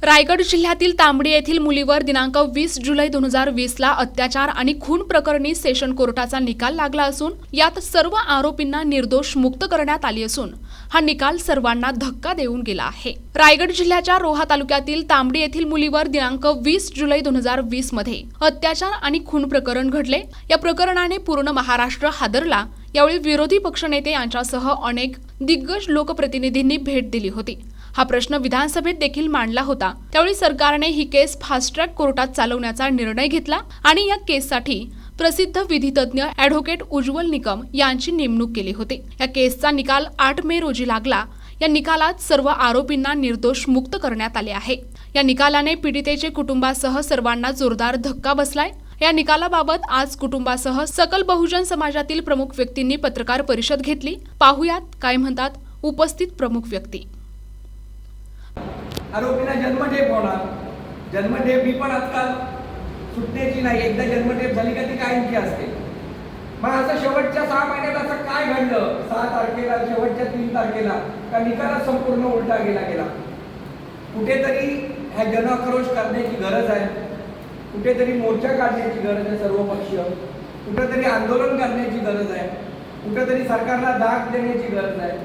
रायगड जिल्ह्यातील तांबडी येथील मुलीवर दिनांक 20 जुलै 2020ला अत्याचार आणि खून प्रकरणी सेशन कोर्टाचा निकाल लागला असून यात सर्व आरोपींना निर्दोष मुक्त करण्यात आली असून हा निकाल सर्वांना धक्का देऊन गेला आहे। रायगड जिल्ह्याच्या रोहा तालुक्यातील तांबडी येथील मुलीवर दिनांक 20 जुलै 2020 मध्ये अत्याचार आणि खून प्रकरण घडले। या प्रकरणाने पूर्ण महाराष्ट्र हादरला। यावेळी विरोधी पक्षनेते यांच्यासह अनेक दिग्गज लोकप्रतिनिधींनी भेट दिली होती। हा प्रश्न विधानसभेत देखील मांडला होता। त्यावेळी सरकारने ही केस फास्ट ट्रॅक कोर्टात चालवण्याचा निर्णय घेतला आणि या केससाठी प्रसिद्ध विधितज्ञ ॲडव्होकेट उज्ज्वल निकम यांची नेमणूक केली होती। या केसचा निकाल 8 मे रोजी लागला। या निकालात सर्व आरोपींना निर्दोष मुक्त करण्यात आले आहे। या निकालाने पीडितेचे कुटुंबासह सर्वांना जोरदार धक्का बसलाय। या निकालाबाबत आज कुटुंबासह सकल बहुजन समाजातील प्रमुख व्यक्तींनी पत्रकार परिषद घेतली। पाहुयात काय म्हणतात उपस्थित प्रमुख व्यक्ती। आरोपीला जन्मठेप होणार। जन्मठेप ही पण आजकाल सुटण्याची नाही। एकदा जन्मठेप झाली का ती कायमची असते। मग असं शेवटच्या 6 महिन्यात असं काय घडलं 6 तारखेला शेवटच्या 3 तारखेला का निकालात संपूर्ण उलटा गेला। कुठेतरी ह्या जनआक्रोश करण्याची गरज आहे। कुठेतरी मोर्चा काढण्याची गरज आहे। सर्व पक्षीय कुठेतरी आंदोलन करण्याची गरज आहे। कुठेतरी सरकारला दाग देण्याची गरज आहे।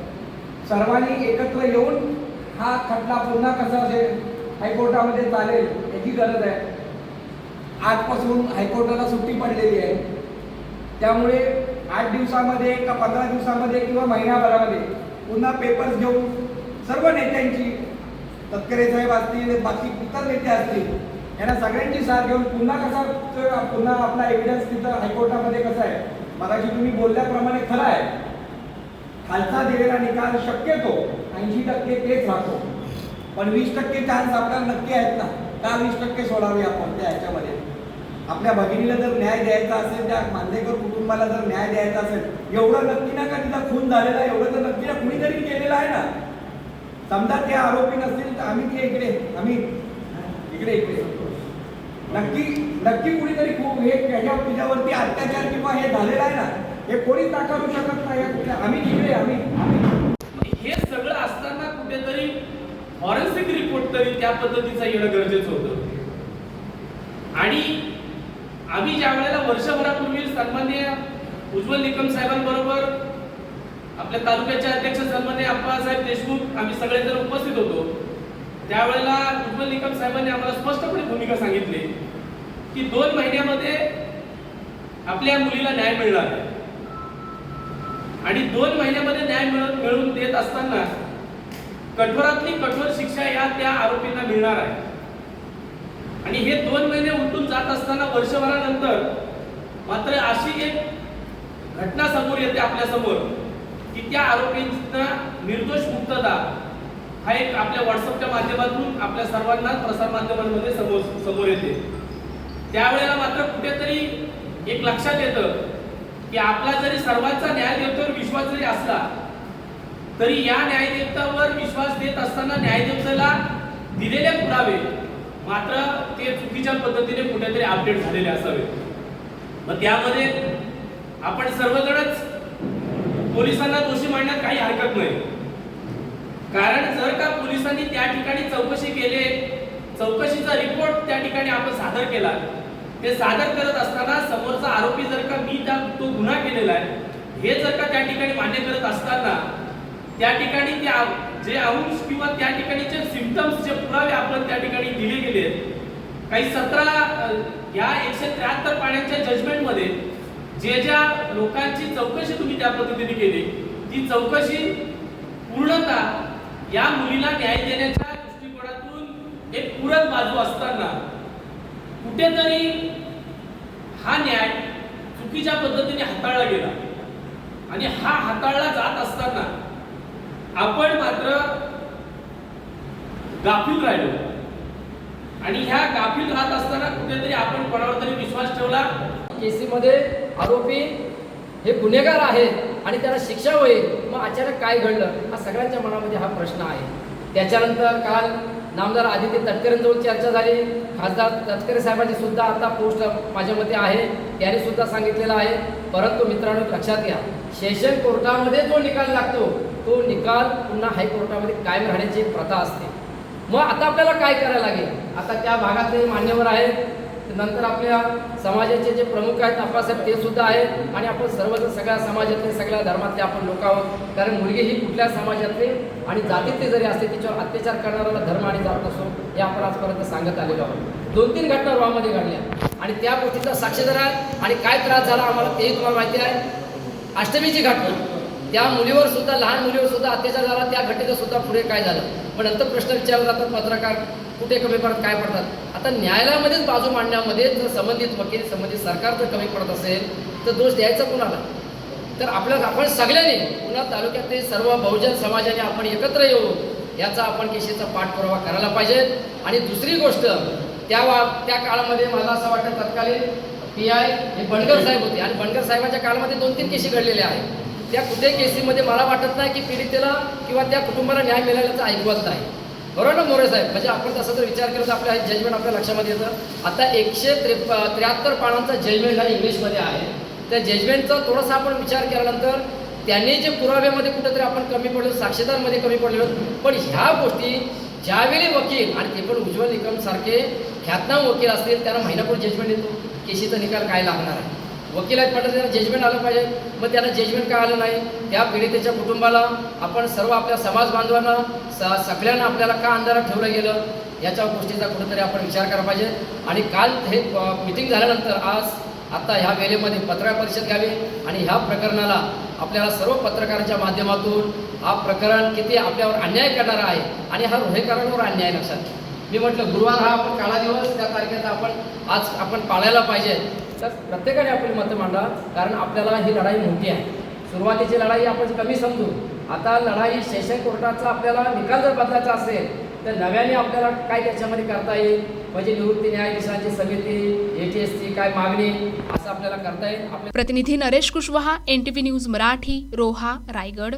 सर्वांनी एकत्र येऊन हा खटला पुन्हा कसा असेल हायकोर्टामध्ये चालेल याची गरज आहे। आजपासून हायकोर्टाला सुट्टी पडलेली आहे। त्यामुळे 8 दिवसामध्ये का 15 दिवसामध्ये किंवा महिनाभरामध्ये पुन्हा पेपर्स घेऊन सर्व नेत्यांची तटकरे साहेब असतील बाकी इतर नेते असतील यांना सगळ्यांची साथ घेऊन पुन्हा आपला एव्हिडन्स तिथं हायकोर्टामध्ये कसा आहे मगाशी तुम्ही बोलल्याप्रमाणे खरं आहे। खालचा दिलेला निकाल शक्यतो 80% तेच राहतो पण 20% चान्स आपल्याला नक्की आहेत ना। का 20% सोडावे आपण त्या ह्याच्यामध्ये आपल्या भगिनीला जर न्याय द्यायचा असेल त्या मांदेकर कुटुंबाला जर न्याय द्यायचा असेल एवढं नक्की ना का तिचा खून झालेला आहे एवढं तर नक्की ना कुणीतरी केलेलं आहे ना। समजा ते आरोपी नसतील तर आम्ही इकडे नक्की कुणीतरी खूप हे तिच्यावरती अत्याचार किंवा हे झालेलं आहे ना हे कोणीच नाकारू शकत नाही। आम्ही हे सगळं असताना कुठेतरी फॉरेन्सिक रिपोर्ट तरी त्या पद्धतीचा येणं गरजेचं होतं। आणि आम्ही ज्या वेळेला वर्षभरापूर्वी सन्माननीय उज्ज्वल निकम साहेबांबरोबर आपल्या तालुक्याचे अध्यक्ष सन्माननीय अप्पासाहेब देशमुख आम्ही सगळेजण उपस्थित होतो त्यावेळेला उज्ज्वल निकम साहेबांनी आम्हाला स्पष्टपणे भूमिका सांगितली की 2 महिन्यामध्ये आपल्या मुलीला न्याय मिळणार आहे आणि 2 महिन्यामध्ये न्याय मिळवून देत असताना कठोरातली कठोर शिक्षा या त्या आरोपींना मिळणार आहे। आणि हे 2 महिने उलटून जात असताना वर्षभरानंतर मात्र अशी एक घटना समोर येते आपल्या समोर की त्या आरोपींना निर्दोष मुक्तता हा एक आपल्या व्हॉट्सअपच्या माध्यमातून आपल्या सर्वांना प्रसार माध्यमांमध्ये समोर येते। त्यावेळेला मात्र कुठेतरी एक लक्षात येतं की आपला जरी सर्वांचा न्यायदेवतेवर विश्वास जरी असला तरी या न्यायदेवतावर विश्वास देत असताना न्यायदेवतेला दिलेले पुरावे मात्र ते चुकीच्या पद्धतीने कुठेतरी अपडेट झालेले असावे। मग त्यामध्ये आपण सर्वजणच पोलिसांना दोषी मानण्यात काही हरकत नाही। कारण जर का पोलिसांनी त्या ठिकाणी चौकशी केली चौकशीचा रिपोर्ट त्या ठिकाणी आपण सादर केला ते सादर करत असताना समोरचा आरोपी जर का मी तो गुन्हा केलेला आहे हे जर का त्या ठिकाणी मान्य करत असताना त्या ठिकाणी जे अंश किंवा त्या ठिकाणीचे सिम्पटम्स जे पुरावे आपण त्या ठिकाणी दिले गेले काही 17 या 173 पाण्याच्या जजमेंट मध्ये ज्या लोकांची चौकशी तुम्ही त्या पद्धतीने केली ती चौकशी पूर्णतः या मुलीला न्याय देण्याच्या दृष्टिकोनातून एक पूरक बाजू असताना कुठेतरी हा न्याय चुकीच्या पद्धतीने हाताळला गेला आणि हा हाताळला जात असताना आपण मात्र गाफील राहिलो आणि ह्या गाफील राहत असताना कुठेतरी आपण कोणावर तरी विश्वास ठेवला। केसीमध्ये आरोपी हे गुन्हेगार आहे आणि त्याला शिक्षा होईल मग अचानक काय घडलं हा सगळ्यांच्या मनामध्ये हा प्रश्न आहे। त्याच्यानंतर काल नामदार आदित्य तटकरेंजवळ चर्चा झाली। खासदार तटकरे साहेबांची सुद्धा आता पोस्ट माझ्या मते आहे त्यांनी सुद्धा सांगितलेलं आहे। परंतु मित्रांनो लक्षात घ्या सेशन कोर्टामध्ये जो निकाल लागतो तो निकाल पुन्हा हायकोर्टामध्ये कायम राहण्याची प्रथा असते। मग आता आपल्याला काय करायला लागेल? आता त्या भागातले मान्यवर आहेत, नंतर आपल्या समाजाचे जे प्रमुख आहेत आप्पासाहेब ते सुद्धा आहेत, आणि आपण सर्वजण सगळ्या समाजातले सगळ्या धर्मातले आपण लोक आहोत. कारण मुलगी ही कुठल्या समाजातली आणि जातीतली जरी असते तिच्यावर अत्याचार करणाऱ्याला धर्म आणि जात नसो हे आपण आजपर्यंत सांगत आलेलो आहोत. 2-3 घटना रोहामध्ये घडल्या आणि त्या गोष्टीचा साक्षीदार आहे. आणि काय त्रास झाला आम्हाला तेही तुम्हाला माहिती आहे. अष्टमीची घटना, त्या मुलीवर सुद्धा, लहान मुलीवर सुद्धा अत्याचार झाला. त्या घटनेचं सुद्धा पुढे काय झालं, पण नंतर प्रश्न विचारले जातात पत्रकार कुठे कमी पडत काय पडतात. आता न्यायालयामध्येच बाजू मांडण्यामध्ये जर संबंधित वकील संबंधित सरकार जर कमी पडत असेल तर दोष द्यायचा कुणाला? तर आपण सगळ्यांनी पुन्हा तालुक्यातले सर्व बहुजन समाजाने आपण एकत्र येऊ, याचा आपण केशीचा पाठपुरावा करायला पाहिजे. आणि दुसरी गोष्ट, त्या काळामध्ये मला असं वाटतं तत्कालीन PI हे बंडगर साहेब होते, आणि बंडगर साहेबांच्या काळामध्ये 2-3 केसी घडलेल्या आहेत. त्या कुठे केसीमध्ये मला वाटत नाही की पीडितेला किंवा त्या कुटुंबाला न्याय मिळाल्याचं ऐकवत नाही. बरोबर ना मोरे साहेब? म्हणजे आपण तसा जर विचार केला तर आपल्या जजमेंट आपल्या लक्षामध्ये येतं. आता 173 पानांचा जजमेंट हा इंग्लिशमध्ये आहे. त्या जजमेंटचा थोडासा आपण विचार केल्यानंतर त्यांनी जे पुराव्यामध्ये कुठेतरी आपण कमी पडलो, साक्षीदारमध्ये कमी पडलो. पण ह्या गोष्टी ज्यावेळी वकील, आणि ते पण उज्ज्वल निकम सारखे ख्यातनाम वकील असतील, त्यांना महिनापूर्वी जजमेंट येतो केशीचा निकाल काय लागणार आहे. वकील आहेत म्हटलं त्यांना जजमेंट आलं पाहिजे. मग त्यांना जजमेंट काय आलं नाही? त्या पीडितेच्या कुटुंबाला, आपण सर्व आपल्या समाज बांधवांना सगळ्यांना आपल्याला का अंधारात ठेवलं गेलं, याच्या गोष्टीचा कुठेतरी आपण विचार करायला पाहिजे. आणि काल हे मिटिंग झाल्यानंतर आता ह्या वेळेमध्ये पत्रकार परिषद घ्यावी, आणि ह्या प्रकरणाला आपल्याला सर्व पत्रकारांच्या माध्यमातून हा प्रकरण किती आपल्यावर अन्याय करणारा आहे, आणि हा रोहेकरांवर अन्याय लक्षात घ्या. मी म्हटलं गुरुवार हा आपण काळा दिवस, त्या तारखेचा आपण पाळायला पाहिजे. तर प्रत्येकाने आपली मतं मांडा, कारण आपल्याला ही लढाई मोठी आहे. सुरुवातीची लढाई आपण कमी समजू, आता लढाई सेशन कोर्टाचा आपल्याला निकाल जर बदलायचा असेल तर नव्याने आपल्याला काय त्याच्यामध्ये करता येईल, म्हणजे निवृत्ती न्यायाधीशांची समिती, ATSची काय मागणी, असं आपल्याला करता येईल. प्रतिनिधी नरेश कुशवाहा, NTV न्यूज मराठी, रोहा, रायगड.